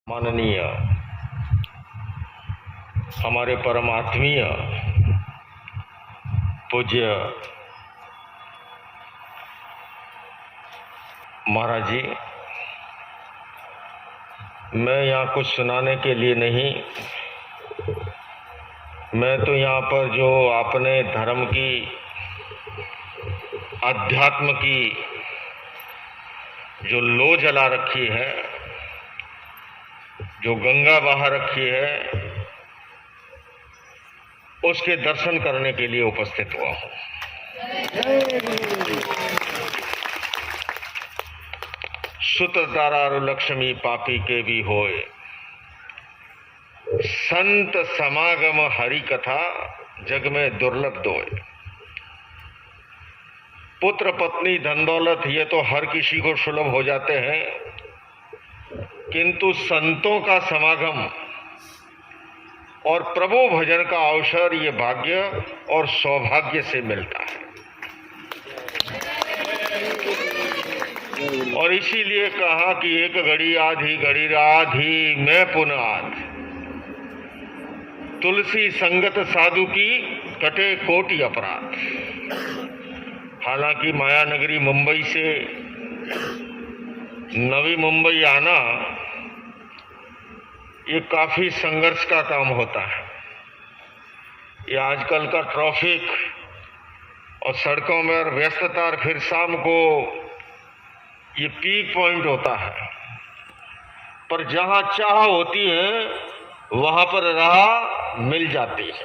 माननीय हमारे परम आत्मीय पूज्य महाराज जी, मैं यहाँ कुछ सुनाने के लिए नहीं, मैं तो यहाँ पर जो आपने धर्म की, अध्यात्म की जो लो जला रखी है, जो गंगा बहा रखी है, उसके दर्शन करने के लिए उपस्थित हुआ हूं। सुत दारारु लक्ष्मी पापी के भी होए, संत समागम हरि कथा जग में दुर्लभ दोए। पुत्र पत्नी धन दौलत ये तो हर किसी को सुलभ हो जाते हैं, किंतु संतों का समागम और प्रभु भजन का अवसर ये भाग्य और सौभाग्य से मिलता है। और इसीलिए कहा कि एक घड़ी आधी घड़ी राधी मैं पुनः आध, तुलसी संगत साधु की कटे कोटि अपराध। हालांकि माया नगरी मुंबई से नवी मुंबई आना ये काफी संघर्ष का काम होता है। ये आजकल का ट्रैफिक और सड़कों में और व्यस्तता, और फिर शाम को ये पीक पॉइंट होता है। पर जहां चाह होती है वहां पर राह मिल जाती है।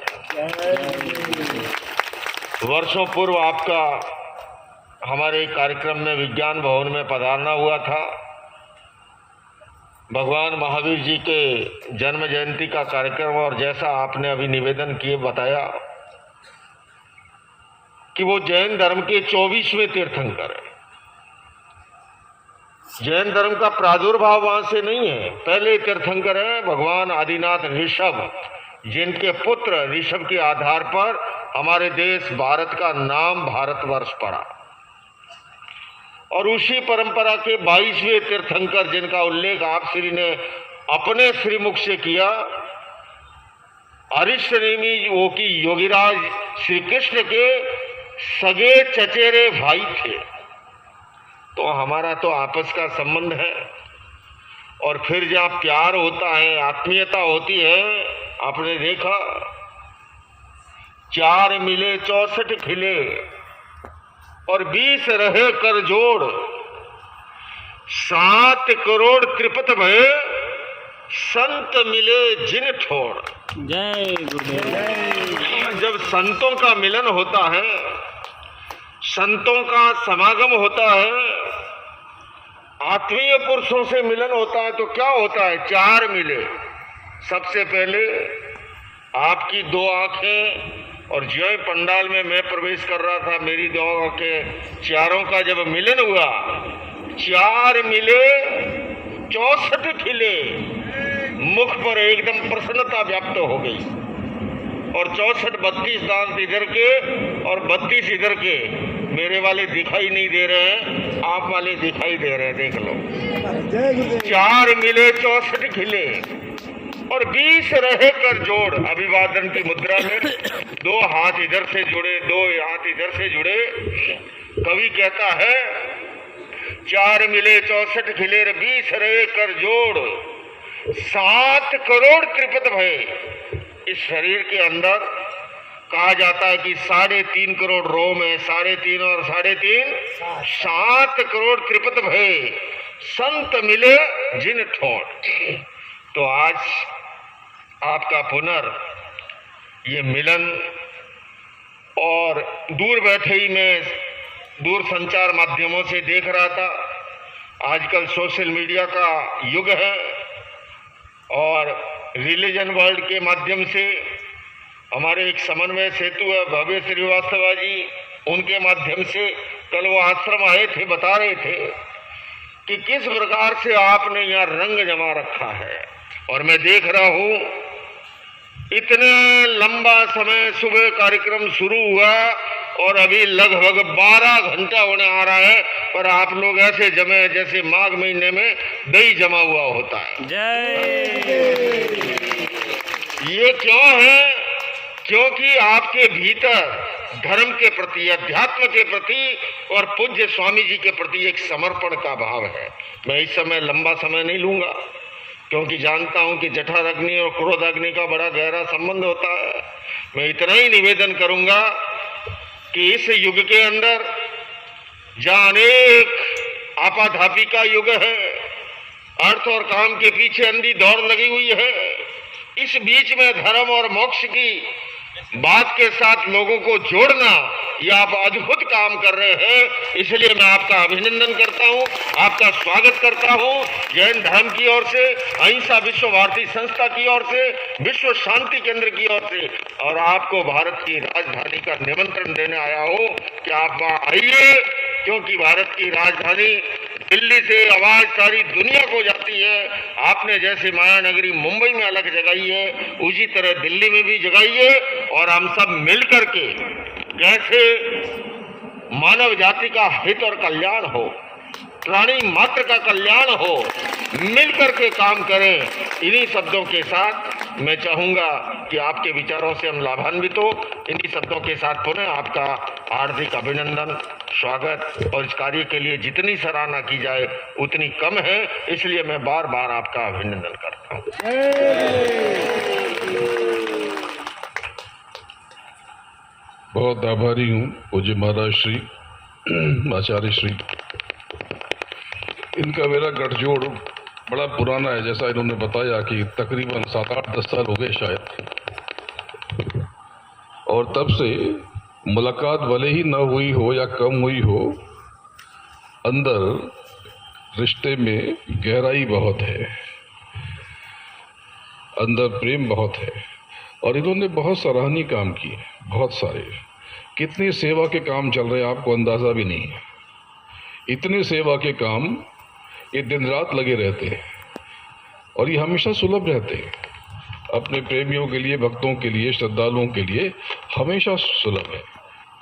वर्षों पूर्व आपका हमारे कार्यक्रम में विज्ञान भवन में पधारना हुआ था। भगवान महावीर जी के जन्म जयंती का कार्यक्रम, और जैसा आपने अभी निवेदन किए बताया कि वो जैन धर्म के 24वें तीर्थंकर है। जैन धर्म का प्रादुर्भाव वहां से नहीं है, पहले तीर्थंकर है भगवान आदिनाथ ऋषभ, जिनके पुत्र ऋषभ के आधार पर हमारे देश भारत का नाम भारतवर्ष पड़ा। और उसी परंपरा के 22वें तीर्थंकर, जिनका उल्लेख आप श्री ने अपने श्रीमुख से किया, अरिष्टनेमी वो की योगीराज श्री कृष्ण के सगे चचेरे भाई थे। तो हमारा तो आपस का संबंध है। और फिर जहाँ प्यार होता है, आत्मीयता होती है, आपने देखा 4 मिले 64 खिले और 20 रहे कर जोड़, 7 करोड़ त्रिपत भय संत मिले जिन ठोड़। जय गुरुदेव। जब संतों का मिलन होता है, संतों का समागम होता है, आत्मीय पुरुषों से मिलन होता है, तो क्या होता है? 4 मिले। सबसे पहले आपकी 2 आंखें, और जो पंडाल में मैं प्रवेश कर रहा था, मेरी 2 आंखें, चारों का जब मिलन हुआ, 4 मिले 64 खिले, मुख पर एकदम प्रसन्नता व्याप्त हो गई। और 64 32 दांत इधर के और 32 इधर के। मेरे वाले दिखाई नहीं दे रहे हैं, आप वाले दिखाई दे रहे हैं, देख लो। 4 मिले 64 खिले और 20 रहे कर जोड़, अभिवादन की मुद्रा में 2 हाथ इधर से जुड़े, 2 हाथ इधर से जुड़े। कवि कहता है 4 मिले 64 खिले 20 रहे कर जोड़, 7 करोड़ त्रिपत भय। इस शरीर के अंदर कहा जाता है कि 3.5 करोड़ रोम है, 3.5 और 3.5 7 करोड़ त्रिपत भय संत मिले जिन ठोड़। तो आज आपका ये मिलन, और दूर बैठे ही मैं दूर संचार माध्यमों से देख रहा था, आजकल सोशल मीडिया का युग है, और रिलीजन वर्ल्ड के माध्यम से हमारे एक समन्वय सेतु है भव्य श्रीवास्तव जी, उनके माध्यम से कल वो आश्रम आए थे, बता रहे थे कि किस प्रकार से आपने यहाँ रंग जमा रखा है। और मैं देख रहा हूँ इतने लंबा समय, सुबह कार्यक्रम शुरू हुआ और अभी लगभग 12 घंटा होने आ रहा है पर आप लोग ऐसे जमे जैसे माघ महीने में दही जमा हुआ होता है। जय। ये क्यों है? क्योंकि आपके भीतर धर्म के प्रति, अध्यात्म के प्रति और पूज्य स्वामी जी के प्रति एक समर्पण का भाव है। मैं इस समय लंबा समय नहीं लूंगा, क्योंकि जानता हूं कि जठर अग्नि और क्रोध अग्नि का बड़ा गहरा संबंध होता है। मैं इतना ही निवेदन करूंगा कि इस युग के अंदर जहां अनेक आपाधापी का युग है, अर्थ और काम के पीछे अंधी दौड़ लगी हुई है, इस बीच में धर्म और मोक्ष की बात के साथ लोगों को जोड़ना, ये आप अद्भुत काम कर रहे हैं। इसलिए मैं आपका अभिनंदन करता हूं, आपका स्वागत करता हूं। जैन धर्म की ओर से, अहिंसा विश्व भारती संस्था की ओर से, विश्व शांति केंद्र की ओर से, और आपको भारत की राजधानी का निमंत्रण देने आया हूं कि आप वहां आइए, क्योंकि भारत की राजधानी दिल्ली से आवाज सारी दुनिया को जाती है। आपने जैसे माया नगरी मुंबई में अलग जगाई है, उसी तरह दिल्ली में भी जगाइए, और हम सब मिलकर के कैसे मानव जाति का हित और कल्याण हो, प्राणी मात्र का कल्याण हो, मिलकर के काम करें। इन्हीं शब्दों के साथ मैं चाहूंगा कि आपके विचारों से हम लाभान्वित हो। इन्हीं शब्दों के साथ पुनः आपका हार्दिक अभिनंदन, स्वागत, और इस कार्य के लिए जितनी सराहना की जाए उतनी कम है, इसलिए मैं बार बार आपका अभिनंदन करता हूँ। बहुत आभारी हूँ पूज्य महाराज श्री आचार्य श्री। इनका मेरा गठजोड़ बड़ा पुराना है, जैसा इन्होंने बताया कि तकरीबन 7-8-10 साल हो गए शायद, और तब से मुलाकात भले ही न हुई हो या कम हुई हो, अंदर रिश्ते में गहराई बहुत है, अंदर प्रेम बहुत है, और इन्होंने बहुत सराहनीय काम किए, बहुत सारे। कितनी सेवा के काम चल रहे हैं आपको अंदाज़ा भी नहीं है। इतने सेवा के काम ये दिन रात लगे रहते हैं, और ये हमेशा सुलभ रहते हैं अपने प्रेमियों के लिए, भक्तों के लिए, श्रद्धालुओं के लिए हमेशा सुलभ है।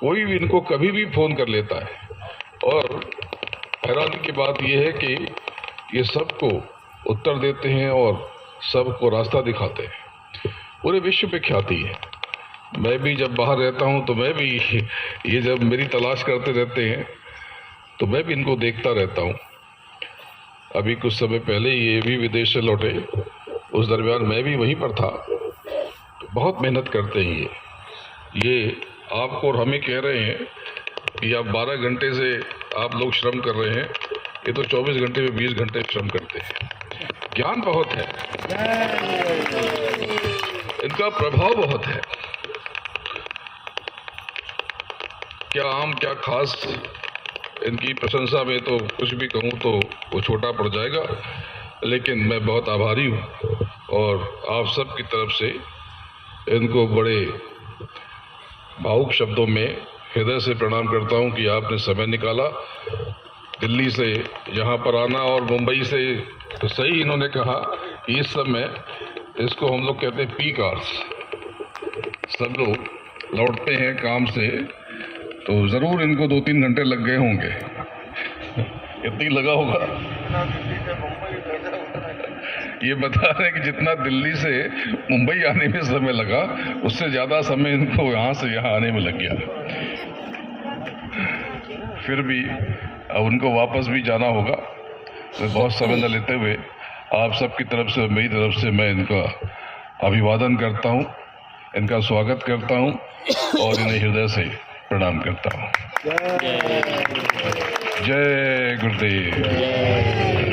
कोई भी इनको कभी भी फ़ोन कर लेता है, और हैरानी की बात यह है कि ये सबको उत्तर देते हैं और सबको रास्ता दिखाते हैं। पूरे विश्व पे ख्याति है। मैं भी जब बाहर रहता हूँ तो मैं भी, ये जब मेरी तलाश करते रहते हैं तो मैं भी इनको देखता रहता हूँ। अभी कुछ समय पहले ये भी विदेश से लौटे, उस दरमियान मैं भी वहीं पर था। तो बहुत मेहनत करते हैं ये आपको और हमें कह रहे हैं कि आप 12 घंटे से आप लोग श्रम कर रहे हैं, ये तो 24 घंटे में 20 घंटे श्रम करते हैं। ज्ञान बहुत है, इनका प्रभाव बहुत है। क्या आम क्या खास, इनकी प्रशंसा में तो कुछ भी कहूँ तो वो छोटा पड़ जाएगा, लेकिन मैं बहुत आभारी हूँ, और आप सब की तरफ से इनको बड़े भावुक शब्दों में हृदय से प्रणाम करता हूँ कि आपने समय निकाला दिल्ली से यहाँ पर आना, और मुंबई से तो सही इन्होंने कहा कि इस समय इसको हम लोग कहते हैं पीक आवर्स, सब लोग लौटते हैं काम से, तो ज़रूर इनको 2-3 घंटे लग गए होंगे। इतनी लगा होगा। ये बता रहे हैं कि जितना दिल्ली से मुंबई आने में समय लगा, उससे ज़्यादा समय इनको यहाँ से यहाँ आने में लग गया। फिर भी अब उनको वापस भी जाना होगा, तो बहुत समय न लेते हुए आप सबकी तरफ से, मेरी तरफ से मैं इनका अभिवादन करता हूँ, इनका स्वागत करता हूँ, और इन्हें हृदय से प्रणाम करता हूँ। जय गुरुदेव।